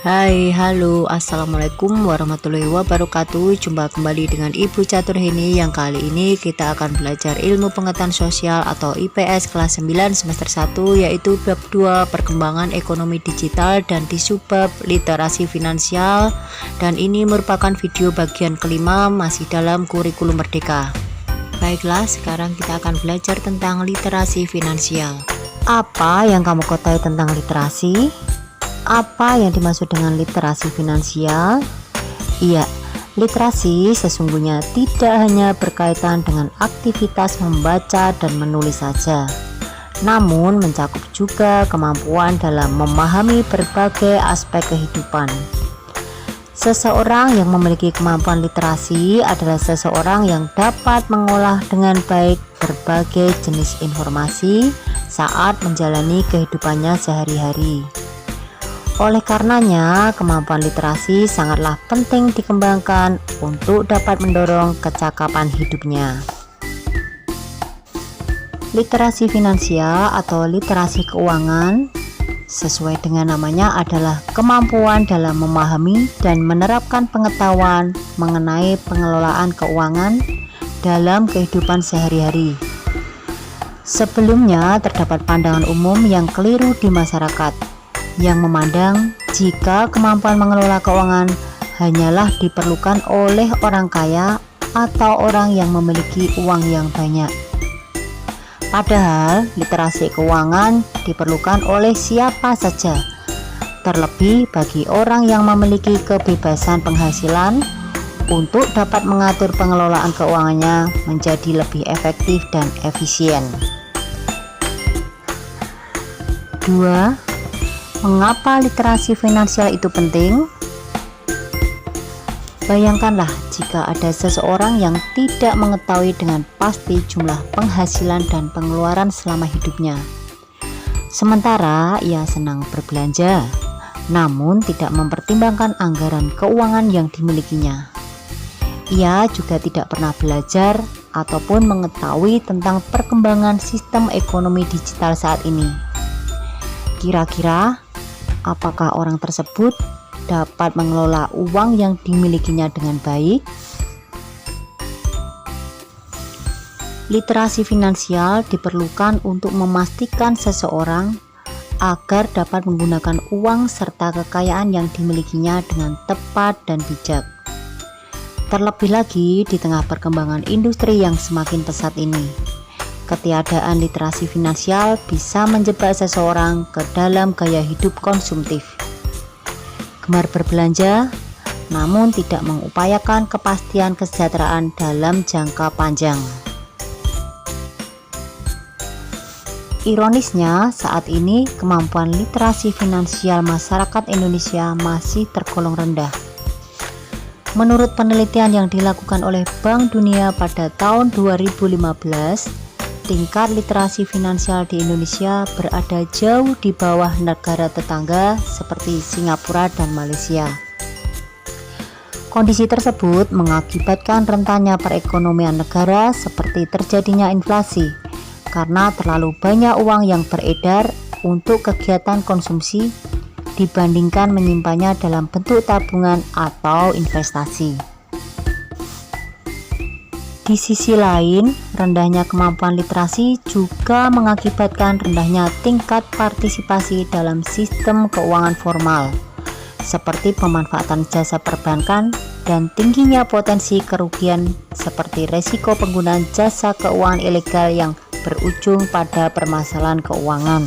Hai, halo, assalamualaikum warahmatullahi wabarakatuh. Jumpa kembali dengan Ibu Catur Heni. Yang kali ini kita akan belajar ilmu pengetahuan sosial atau IPS kelas 9 semester 1, yaitu bab 2 perkembangan ekonomi digital dan di subbab literasi finansial. Dan ini merupakan video bagian kelima masih dalam kurikulum merdeka. Baiklah, sekarang kita akan belajar tentang literasi finansial. Apa yang kamu ketahui tentang literasi? Apa yang dimaksud dengan literasi finansial? Iya, literasi sesungguhnya tidak hanya berkaitan dengan aktivitas membaca dan menulis saja, namun mencakup juga kemampuan dalam memahami berbagai aspek kehidupan. Seseorang yang memiliki kemampuan literasi adalah seseorang yang dapat mengolah dengan baik berbagai jenis informasi saat menjalani kehidupannya sehari-hari. Oleh karenanya, kemampuan literasi sangatlah penting dikembangkan untuk dapat mendorong kecakapan hidupnya. Literasi finansial atau literasi keuangan sesuai dengan namanya adalah kemampuan dalam memahami dan menerapkan pengetahuan mengenai pengelolaan keuangan dalam kehidupan sehari-hari. Sebelumnya terdapat pandangan umum yang keliru di masyarakat yang memandang jika kemampuan mengelola keuangan hanyalah diperlukan oleh orang kaya atau orang yang memiliki uang yang banyak. Padahal literasi keuangan diperlukan oleh siapa saja, terlebih bagi orang yang memiliki kebebasan penghasilan untuk dapat mengatur pengelolaan keuangannya menjadi lebih efektif dan efisien. 2. Mengapa literasi finansial itu penting? Bayangkanlah jika ada seseorang yang tidak mengetahui dengan pasti jumlah penghasilan dan pengeluaran selama hidupnya. Sementara ia senang berbelanja, namun tidak mempertimbangkan anggaran keuangan yang dimilikinya. Ia juga tidak pernah belajar ataupun mengetahui tentang perkembangan sistem ekonomi digital saat ini. Kira-kira apakah orang tersebut dapat mengelola uang yang dimilikinya dengan baik? Literasi finansial diperlukan untuk memastikan seseorang agar dapat menggunakan uang serta kekayaan yang dimilikinya dengan tepat dan bijak. Terlebih lagi di tengah perkembangan industri yang semakin pesat ini, ketiadaan literasi finansial bisa menjebak seseorang ke dalam gaya hidup konsumtif, gemar berbelanja, namun tidak mengupayakan kepastian kesejahteraan dalam jangka panjang. Ironisnya, saat ini kemampuan literasi finansial masyarakat Indonesia masih tergolong rendah. Menurut penelitian yang dilakukan oleh Bank Dunia pada tahun 2015, tingkat literasi finansial di Indonesia berada jauh di bawah negara tetangga seperti Singapura dan Malaysia. Kondisi tersebut mengakibatkan rentannya perekonomian negara seperti terjadinya inflasi karena terlalu banyak uang yang beredar untuk kegiatan konsumsi dibandingkan menyimpannya dalam bentuk tabungan atau investasi. Di sisi lain, rendahnya kemampuan literasi juga mengakibatkan rendahnya tingkat partisipasi dalam sistem keuangan formal, seperti pemanfaatan jasa perbankan dan tingginya potensi kerugian seperti resiko penggunaan jasa keuangan ilegal yang berujung pada permasalahan keuangan.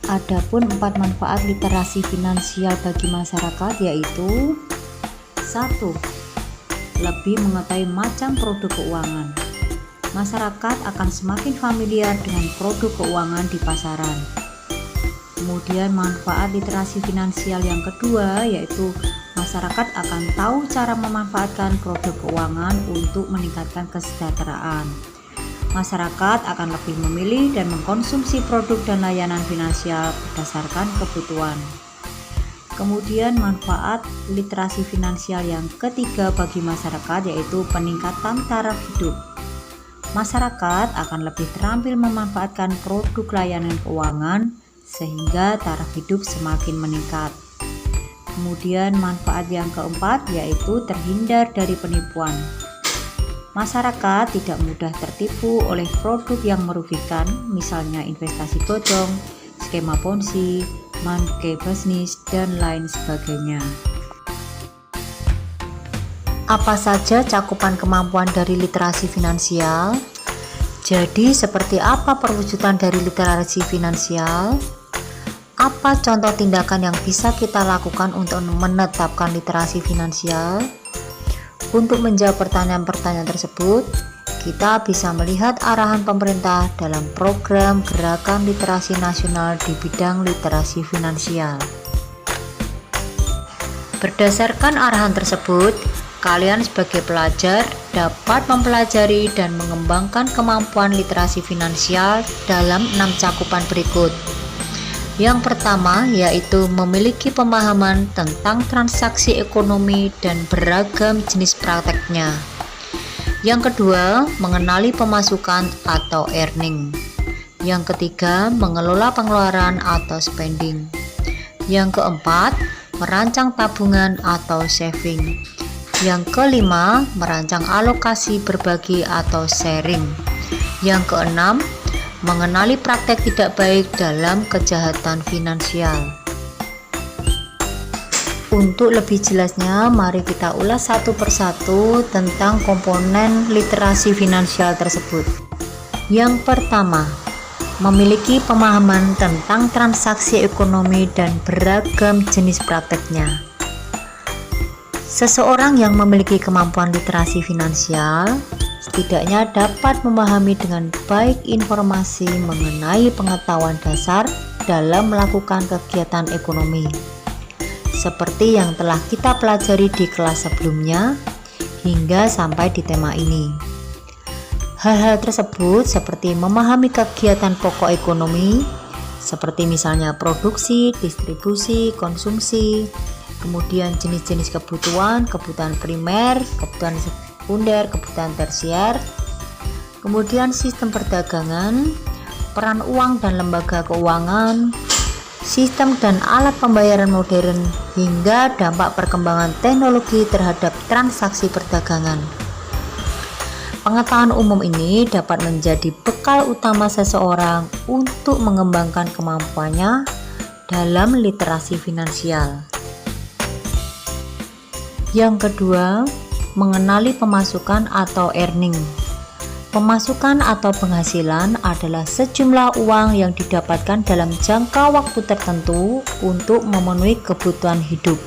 Adapun 4 manfaat literasi finansial bagi masyarakat yaitu: 1. Lebih mengetahui macam produk keuangan. Masyarakat akan semakin familiar dengan produk keuangan di pasaran. Kemudian manfaat literasi finansial yang kedua yaitu masyarakat akan tahu cara memanfaatkan produk keuangan untuk meningkatkan kesejahteraan. Masyarakat akan lebih memilih dan mengkonsumsi produk dan layanan finansial berdasarkan kebutuhan. Kemudian manfaat literasi finansial yang ketiga bagi masyarakat yaitu peningkatan taraf hidup. Masyarakat akan lebih terampil memanfaatkan produk layanan keuangan sehingga taraf hidup semakin meningkat. Kemudian manfaat yang keempat yaitu terhindar dari penipuan. Masyarakat tidak mudah tertipu oleh produk yang merugikan, misalnya investasi bodong, skema ponzi, monkey business, dan lain sebagainya. Apa saja cakupan kemampuan dari literasi finansial? Jadi, seperti apa perwujudan dari literasi finansial? Apa contoh tindakan yang bisa kita lakukan untuk menetapkan literasi finansial? Untuk menjawab pertanyaan-pertanyaan tersebut, kita bisa melihat arahan pemerintah dalam program Gerakan Literasi Nasional di bidang literasi finansial. Berdasarkan arahan tersebut, kalian sebagai pelajar dapat mempelajari dan mengembangkan kemampuan literasi finansial dalam 6 cakupan berikut. Yang pertama yaitu memiliki pemahaman tentang transaksi ekonomi dan beragam jenis prakteknya. Yang kedua, mengenali pemasukan atau earning. Yang ketiga, mengelola pengeluaran atau spending. Yang keempat, merancang tabungan atau saving. Yang kelima, merancang alokasi berbagi atau sharing. Yang keenam, mengenali praktek tidak baik dalam kejahatan finansial. Untuk lebih jelasnya, mari kita ulas satu persatu tentang komponen literasi finansial tersebut. Yang pertama, memiliki pemahaman tentang transaksi ekonomi dan beragam jenis prakteknya. Seseorang yang memiliki kemampuan literasi finansial setidaknya dapat memahami dengan baik informasi mengenai pengetahuan dasar dalam melakukan kegiatan ekonomi, seperti yang telah kita pelajari di kelas sebelumnya hingga sampai di tema ini. Hal-hal tersebut seperti memahami kegiatan pokok ekonomi, seperti misalnya produksi, distribusi, konsumsi, kemudian jenis-jenis kebutuhan primer, kebutuhan sekunder, kebutuhan tersier, kemudian sistem perdagangan, peran uang dan lembaga keuangan, sistem dan alat pembayaran modern, hingga dampak perkembangan teknologi terhadap transaksi perdagangan. Pengetahuan umum ini dapat menjadi bekal utama seseorang untuk mengembangkan kemampuannya dalam literasi finansial. Yang kedua, mengenali pemasukan atau earning. Pemasukan atau penghasilan adalah sejumlah uang yang didapatkan dalam jangka waktu tertentu untuk memenuhi kebutuhan hidup.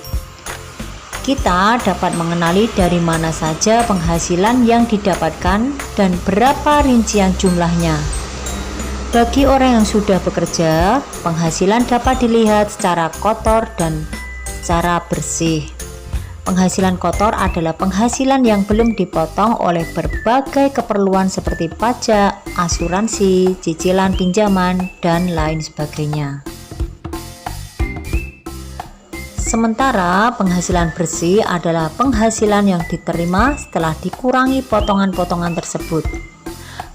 Kita dapat mengenali dari mana saja penghasilan yang didapatkan dan berapa rincian jumlahnya. Bagi orang yang sudah bekerja, penghasilan dapat dilihat secara kotor dan secara bersih. Penghasilan kotor adalah penghasilan yang belum dipotong oleh berbagai keperluan seperti pajak, asuransi, cicilan pinjaman, dan lain sebagainya. Sementara penghasilan bersih adalah penghasilan yang diterima setelah dikurangi potongan-potongan tersebut.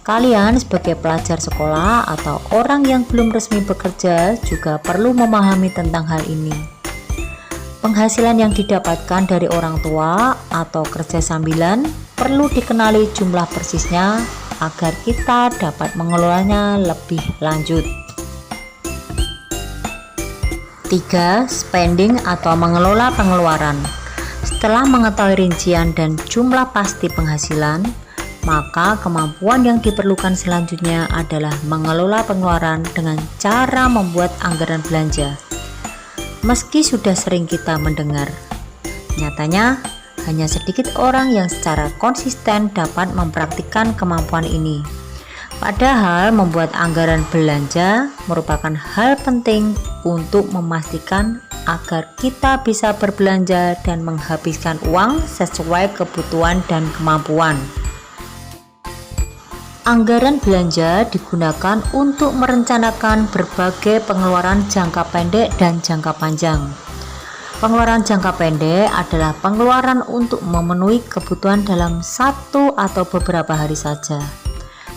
Kalian sebagai pelajar sekolah atau orang yang belum resmi bekerja juga perlu memahami tentang hal ini. Penghasilan yang didapatkan dari orang tua atau kerja sambilan perlu dikenali jumlah persisnya agar kita dapat mengelolanya lebih lanjut. 3. Spending atau mengelola pengeluaran. Setelah mengetahui rincian dan jumlah pasti penghasilan, maka kemampuan yang diperlukan selanjutnya adalah mengelola pengeluaran dengan cara membuat anggaran belanja. Meski sudah sering kita mendengar, nyatanya hanya sedikit orang yang secara konsisten dapat mempraktikkan kemampuan ini. Padahal membuat anggaran belanja merupakan hal penting untuk memastikan agar kita bisa berbelanja dan menghabiskan uang sesuai kebutuhan dan kemampuan. Anggaran belanja digunakan untuk merencanakan berbagai pengeluaran jangka pendek dan jangka panjang. Pengeluaran jangka pendek adalah pengeluaran untuk memenuhi kebutuhan dalam satu atau beberapa hari saja.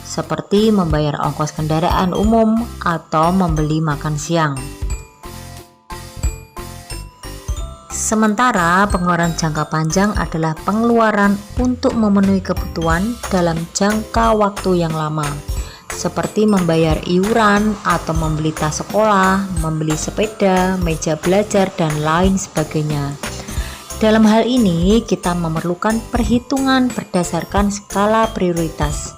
seperti membayar ongkos kendaraan umum atau membeli makan siang. Sementara pengeluaran jangka panjang adalah pengeluaran untuk memenuhi kebutuhan dalam jangka waktu yang lama, seperti membayar iuran atau membeli tas sekolah, membeli sepeda, meja belajar, dan lain sebagainya. Dalam hal ini, kita memerlukan perhitungan berdasarkan skala prioritas,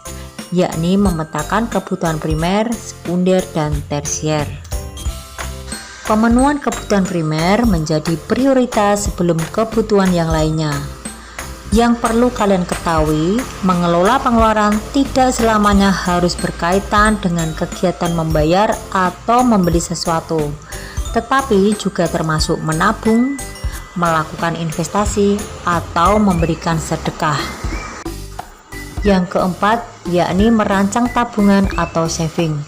yakni memetakan kebutuhan primer, sekunder, dan tersier. Pemenuhan kebutuhan primer menjadi prioritas sebelum kebutuhan yang lainnya. Yang perlu kalian ketahui, mengelola pengeluaran tidak selamanya harus berkaitan dengan kegiatan membayar atau membeli sesuatu, tetapi juga termasuk menabung, melakukan investasi, atau memberikan sedekah. Yang keempat, yakni merancang tabungan atau saving.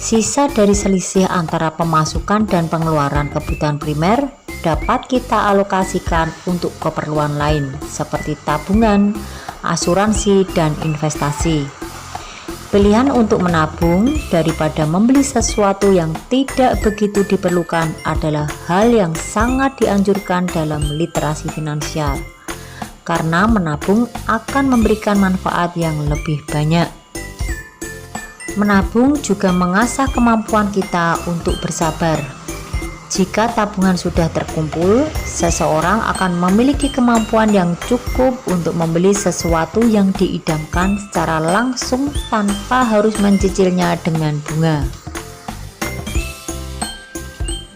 Sisa dari selisih antara pemasukan dan pengeluaran kebutuhan primer dapat kita alokasikan untuk keperluan lain seperti tabungan, asuransi, dan investasi. Pilihan untuk menabung daripada membeli sesuatu yang tidak begitu diperlukan adalah hal yang sangat dianjurkan dalam literasi finansial, karena menabung akan memberikan manfaat yang lebih banyak. Menabung juga mengasah kemampuan kita untuk bersabar. Jika tabungan sudah terkumpul, seseorang akan memiliki kemampuan yang cukup untuk membeli sesuatu yang diidamkan secara langsung tanpa harus mencicilnya dengan bunga.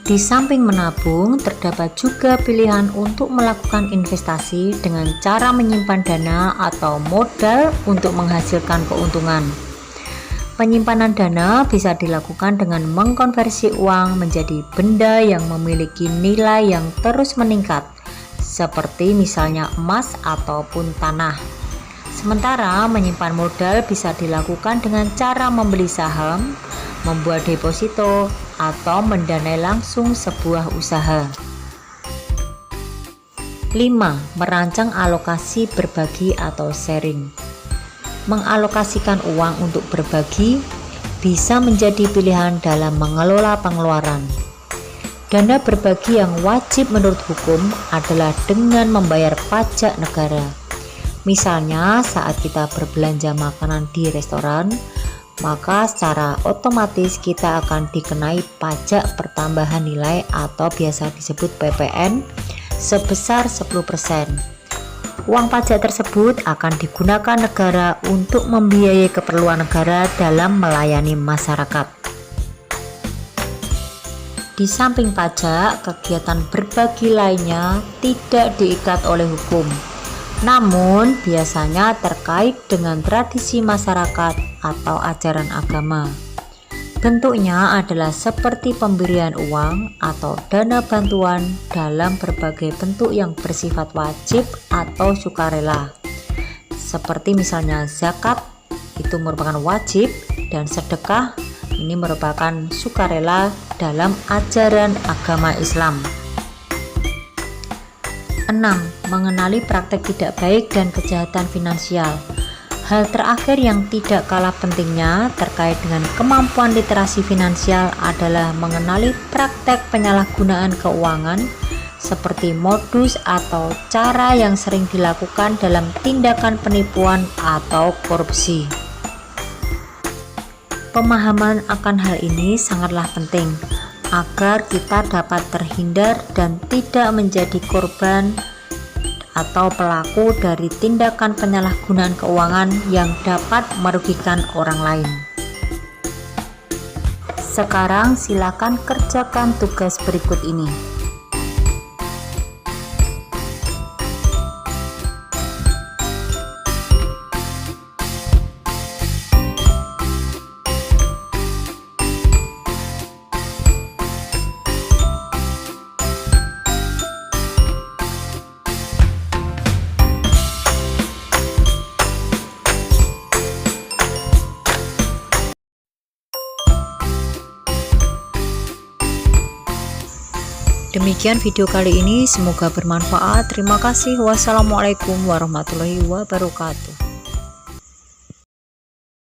Di samping menabung, terdapat juga pilihan untuk melakukan investasi dengan cara menyimpan dana atau modal untuk menghasilkan keuntungan. Penyimpanan dana bisa dilakukan dengan mengkonversi uang menjadi benda yang memiliki nilai yang terus meningkat, seperti misalnya emas ataupun tanah. Sementara menyimpan modal bisa dilakukan dengan cara membeli saham, membuat deposito, atau mendanai langsung sebuah usaha. 5. Merancang alokasi berbagi atau sharing. Mengalokasikan uang untuk berbagi bisa menjadi pilihan dalam mengelola pengeluaran. Dana berbagi yang wajib menurut hukum adalah dengan membayar pajak negara. Misalnya saat kita berbelanja makanan di restoran, maka secara otomatis kita akan dikenai pajak pertambahan nilai atau biasa disebut PPN sebesar 10%. Uang pajak tersebut akan digunakan negara untuk membiayai keperluan negara dalam melayani masyarakat. Di samping pajak, kegiatan berbagi lainnya tidak diikat oleh hukum, namun biasanya terkait dengan tradisi masyarakat atau ajaran agama. Bentuknya adalah seperti pemberian uang atau dana bantuan dalam berbagai bentuk yang bersifat wajib atau sukarela. Seperti misalnya zakat, itu merupakan wajib, dan sedekah ini merupakan sukarela dalam ajaran agama Islam. 6. Mengenali praktek tidak baik dan kejahatan finansial. Hal terakhir yang tidak kalah pentingnya terkait dengan kemampuan literasi finansial adalah mengenali praktek penyalahgunaan keuangan seperti modus atau cara yang sering dilakukan dalam tindakan penipuan atau korupsi. Pemahaman akan hal ini sangatlah penting agar kita dapat terhindar dan tidak menjadi korban atau pelaku dari tindakan penyalahgunaan keuangan yang dapat merugikan orang lain. Sekarang silakan kerjakan tugas berikut ini. Demikian video kali ini, semoga bermanfaat. Terima kasih. Wassalamualaikum warahmatullahi wabarakatuh.